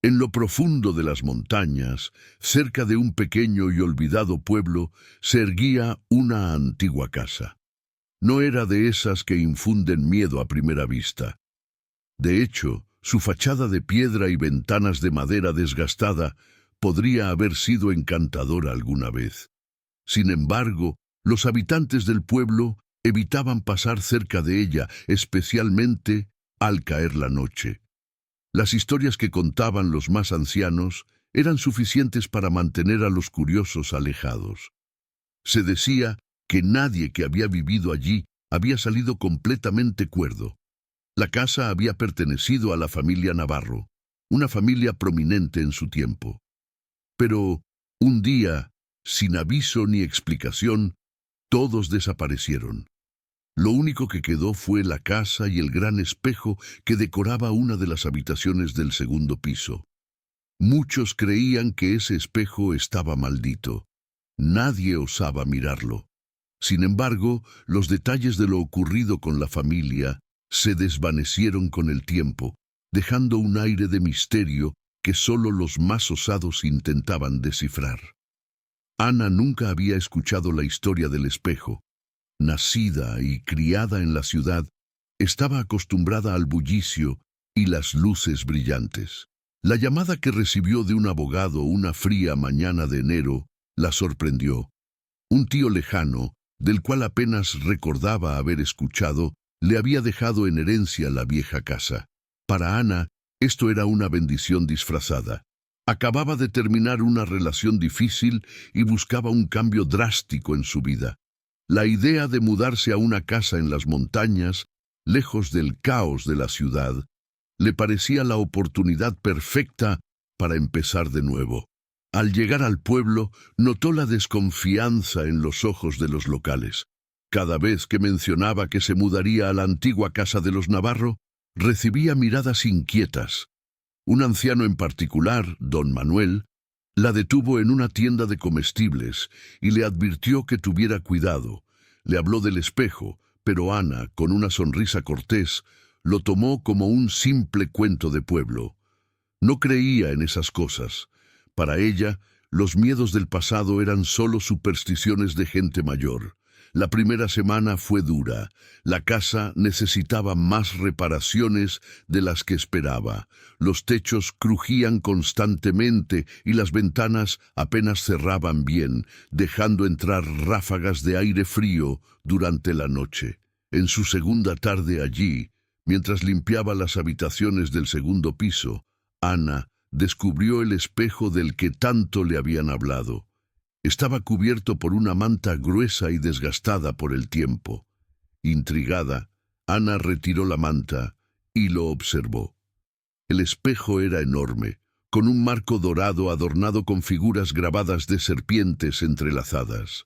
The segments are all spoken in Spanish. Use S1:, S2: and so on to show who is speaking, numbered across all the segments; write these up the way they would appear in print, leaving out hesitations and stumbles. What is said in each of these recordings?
S1: En lo profundo de las montañas, cerca de un pequeño y olvidado pueblo, se erguía una antigua casa. No era de esas que infunden miedo a primera vista. De hecho, su fachada de piedra y ventanas de madera desgastada podría haber sido encantadora alguna vez. Sin embargo, los habitantes del pueblo evitaban pasar cerca de ella, especialmente al caer la noche. Las historias que contaban los más ancianos eran suficientes para mantener a los curiosos alejados. Se decía que nadie que había vivido allí había salido completamente cuerdo. La casa había pertenecido a la familia Navarro, una familia prominente en su tiempo. Pero un día, sin aviso ni explicación, todos desaparecieron. Lo único que quedó fue la casa y el gran espejo que decoraba una de las habitaciones del segundo piso. Muchos creían que ese espejo estaba maldito. Nadie osaba mirarlo. Sin embargo, los detalles de lo ocurrido con la familia se desvanecieron con el tiempo, dejando un aire de misterio que solo los más osados intentaban descifrar. Ana nunca había escuchado la historia del espejo. Nacida y criada en la ciudad, estaba acostumbrada al bullicio y las luces brillantes. La llamada que recibió de un abogado una fría mañana de enero la sorprendió. Un tío lejano, del cual apenas recordaba haber escuchado, le había dejado en herencia la vieja casa. Para Ana, esto era una bendición disfrazada. Acababa de terminar una relación difícil y buscaba un cambio drástico en su vida. La idea de mudarse a una casa en las montañas, lejos del caos de la ciudad, le parecía la oportunidad perfecta para empezar de nuevo. Al llegar al pueblo, notó la desconfianza en los ojos de los locales. Cada vez que mencionaba que se mudaría a la antigua casa de los Navarro, recibía miradas inquietas. Un anciano en particular, don Manuel, la detuvo en una tienda de comestibles y le advirtió que tuviera cuidado. Le habló del espejo, pero Ana, con una sonrisa cortés, lo tomó como un simple cuento de pueblo. No creía en esas cosas. Para ella, los miedos del pasado eran solo supersticiones de gente mayor. La primera semana fue dura. La casa necesitaba más reparaciones de las que esperaba. Los techos crujían constantemente y las ventanas apenas cerraban bien, dejando entrar ráfagas de aire frío durante la noche. En su segunda tarde allí, mientras limpiaba las habitaciones del segundo piso, Ana descubrió el espejo del que tanto le habían hablado. Estaba cubierto por una manta gruesa y desgastada por el tiempo. Intrigada, Ana retiró la manta y lo observó. El espejo era enorme, con un marco dorado adornado con figuras grabadas de serpientes entrelazadas.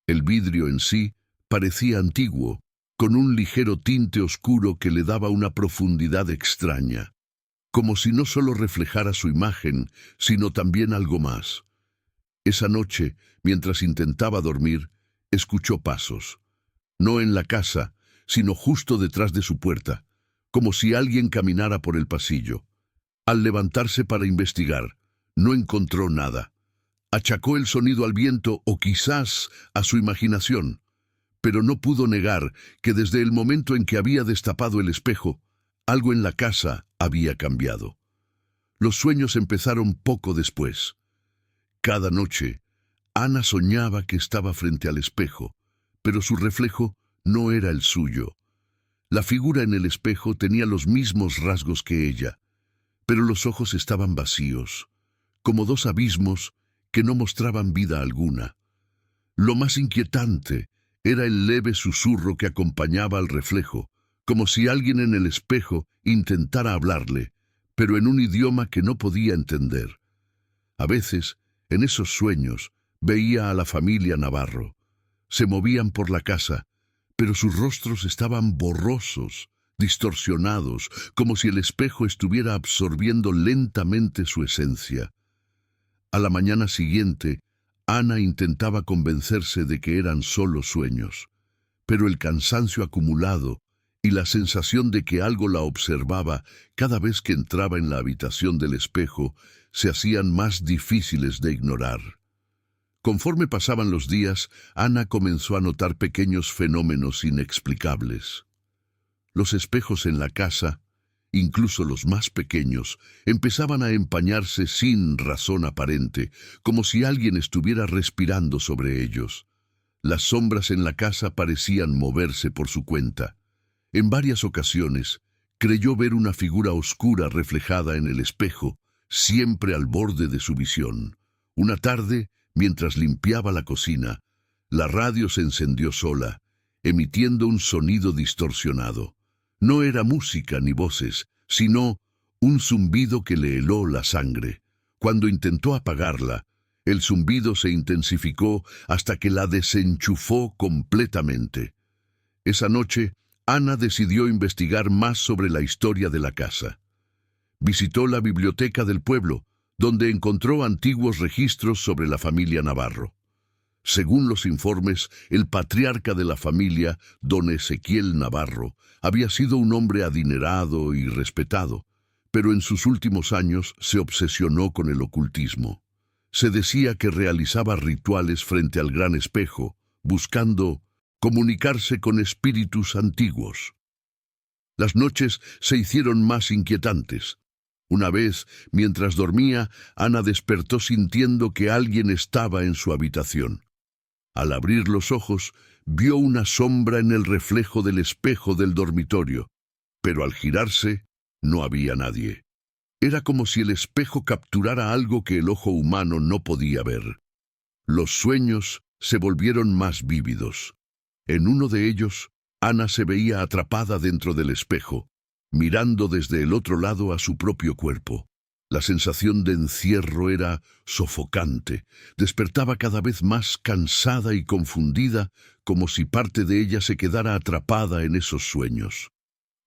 S1: El vidrio en sí parecía antiguo, con un ligero tinte oscuro que le daba una profundidad extraña, como si no solo reflejara su imagen, sino también algo más. Esa noche, mientras intentaba dormir, escuchó pasos. No en la casa, sino justo detrás de su puerta, como si alguien caminara por el pasillo. Al levantarse para investigar, no encontró nada. Achacó el sonido al viento o quizás a su imaginación, pero no pudo negar que desde el momento en que había destapado el espejo, algo en la casa había cambiado. Los sueños empezaron poco después. Cada noche, Ana soñaba que estaba frente al espejo, pero su reflejo no era el suyo. La figura en el espejo tenía los mismos rasgos que ella, pero los ojos estaban vacíos, como dos abismos que no mostraban vida alguna. Lo más inquietante era el leve susurro que acompañaba al reflejo, como si alguien en el espejo intentara hablarle, pero en un idioma que no podía entender. A veces, en esos sueños, veía a la familia Navarro. Se movían por la casa, pero sus rostros estaban borrosos, distorsionados, como si el espejo estuviera absorbiendo lentamente su esencia. A la mañana siguiente, Ana intentaba convencerse de que eran solo sueños, pero el cansancio acumulado y la sensación de que algo la observaba cada vez que entraba en la habitación del espejo se hacían más difíciles de ignorar. Conforme pasaban los días, Ana comenzó a notar pequeños fenómenos inexplicables. Los espejos en la casa, incluso los más pequeños, empezaban a empañarse sin razón aparente, como si alguien estuviera respirando sobre ellos. Las sombras en la casa parecían moverse por su cuenta. En varias ocasiones, creyó ver una figura oscura reflejada en el espejo, siempre al borde de su visión. Una tarde, mientras limpiaba la cocina, la radio se encendió sola, emitiendo un sonido distorsionado. No era música ni voces, sino un zumbido que le heló la sangre. Cuando intentó apagarla, el zumbido se intensificó hasta que la desenchufó completamente. Esa noche, Ana decidió investigar más sobre la historia de la casa. Visitó la biblioteca del pueblo, donde encontró antiguos registros sobre la familia Navarro. Según los informes, el patriarca de la familia, don Ezequiel Navarro, había sido un hombre adinerado y respetado, pero en sus últimos años se obsesionó con el ocultismo. Se decía que realizaba rituales frente al gran espejo, buscando comunicarse con espíritus antiguos. Las noches se hicieron más inquietantes. Una vez, mientras dormía, Ana despertó sintiendo que alguien estaba en su habitación. Al abrir los ojos, vio una sombra en el reflejo del espejo del dormitorio, pero al girarse, no había nadie. Era como si el espejo capturara algo que el ojo humano no podía ver. Los sueños se volvieron más vívidos. En uno de ellos, Ana se veía atrapada dentro del espejo, mirando desde el otro lado a su propio cuerpo. La sensación de encierro era sofocante. Despertaba cada vez más cansada y confundida, como si parte de ella se quedara atrapada en esos sueños.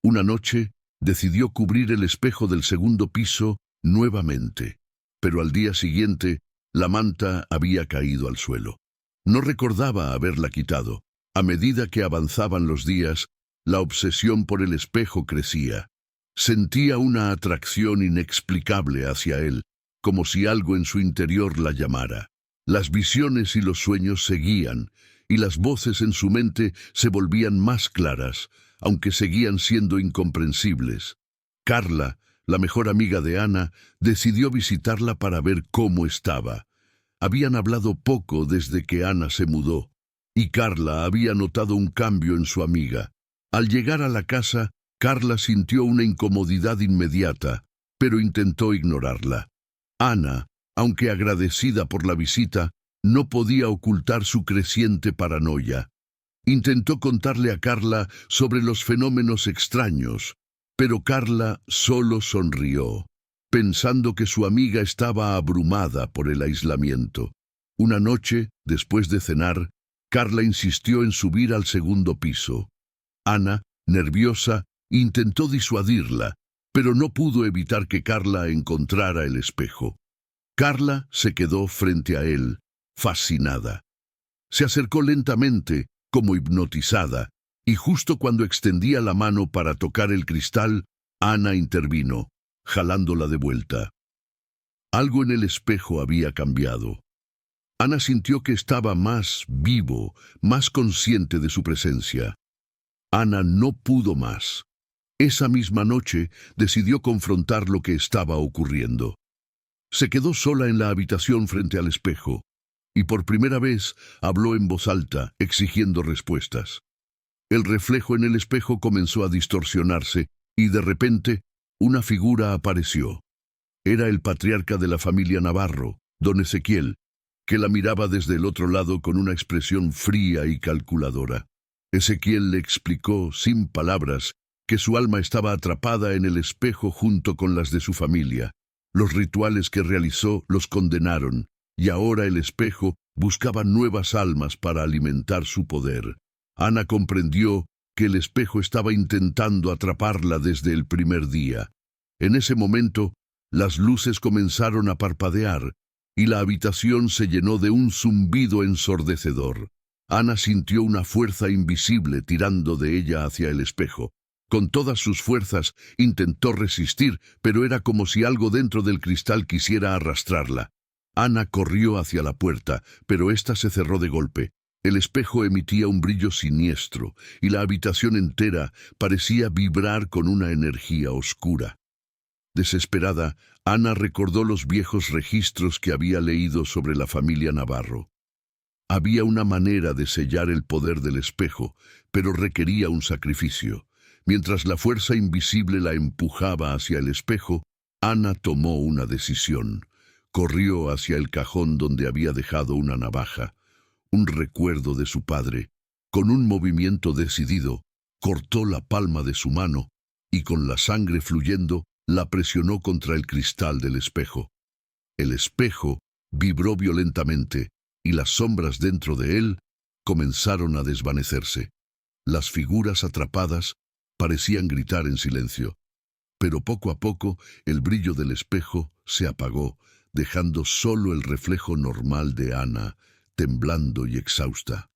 S1: Una noche, decidió cubrir el espejo del segundo piso nuevamente, pero al día siguiente, la manta había caído al suelo. No recordaba haberla quitado. A medida que avanzaban los días, la obsesión por el espejo crecía. Sentía una atracción inexplicable hacia él, como si algo en su interior la llamara. Las visiones y los sueños seguían, y las voces en su mente se volvían más claras, aunque seguían siendo incomprensibles. Carla, la mejor amiga de Ana, decidió visitarla para ver cómo estaba. Habían hablado poco desde que Ana se mudó, y Carla había notado un cambio en su amiga. Al llegar a la casa, Carla sintió una incomodidad inmediata, pero intentó ignorarla. Ana, aunque agradecida por la visita, no podía ocultar su creciente paranoia. Intentó contarle a Carla sobre los fenómenos extraños, pero Carla solo sonrió, pensando que su amiga estaba abrumada por el aislamiento. Una noche, después de cenar, Carla insistió en subir al segundo piso. Ana, nerviosa, intentó disuadirla, pero no pudo evitar que Carla encontrara el espejo. Carla se quedó frente a él, fascinada. Se acercó lentamente, como hipnotizada, y justo cuando extendía la mano para tocar el cristal, Ana intervino, jalándola de vuelta. Algo en el espejo había cambiado. Ana sintió que estaba más vivo, más consciente de su presencia. Ana no pudo más. Esa misma noche decidió confrontar lo que estaba ocurriendo. Se quedó sola en la habitación frente al espejo, y por primera vez habló en voz alta, exigiendo respuestas. El reflejo en el espejo comenzó a distorsionarse, y de repente, una figura apareció. Era el patriarca de la familia Navarro, don Ezequiel, que la miraba desde el otro lado con una expresión fría y calculadora. Ezequiel le explicó, sin palabras, que su alma estaba atrapada en el espejo junto con las de su familia. Los rituales que realizó los condenaron, y ahora el espejo buscaba nuevas almas para alimentar su poder. Ana comprendió que el espejo estaba intentando atraparla desde el primer día. En ese momento, las luces comenzaron a parpadear, y la habitación se llenó de un zumbido ensordecedor. Ana sintió una fuerza invisible tirando de ella hacia el espejo. Con todas sus fuerzas intentó resistir, pero era como si algo dentro del cristal quisiera arrastrarla. Ana corrió hacia la puerta, pero ésta se cerró de golpe. El espejo emitía un brillo siniestro, y la habitación entera parecía vibrar con una energía oscura. Desesperada, Ana recordó los viejos registros que había leído sobre la familia Navarro. Había una manera de sellar el poder del espejo, pero requería un sacrificio. Mientras la fuerza invisible la empujaba hacia el espejo, Ana tomó una decisión. Corrió hacia el cajón donde había dejado una navaja, un recuerdo de su padre. Con un movimiento decidido, cortó la palma de su mano y con la sangre fluyendo, la presionó contra el cristal del espejo. El espejo vibró violentamente y las sombras dentro de él comenzaron a desvanecerse. Las figuras atrapadas parecían gritar en silencio, pero poco a poco el brillo del espejo se apagó, dejando solo el reflejo normal de Ana, temblando y exhausta.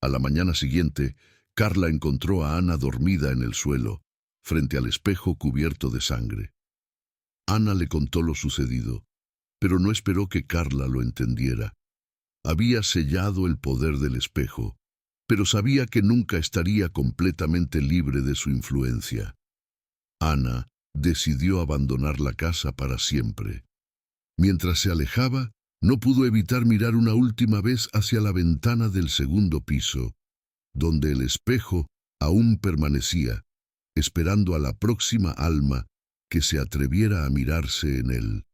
S1: A la mañana siguiente, Carla encontró a Ana dormida en el suelo, frente al espejo cubierto de sangre. Ana le contó lo sucedido, pero no esperó que Carla lo entendiera. Había sellado el poder del espejo, pero sabía que nunca estaría completamente libre de su influencia. Ana decidió abandonar la casa para siempre. Mientras se alejaba, no pudo evitar mirar una última vez hacia la ventana del segundo piso, donde el espejo aún permanecía, esperando a la próxima alma que se atreviera a mirarse en él.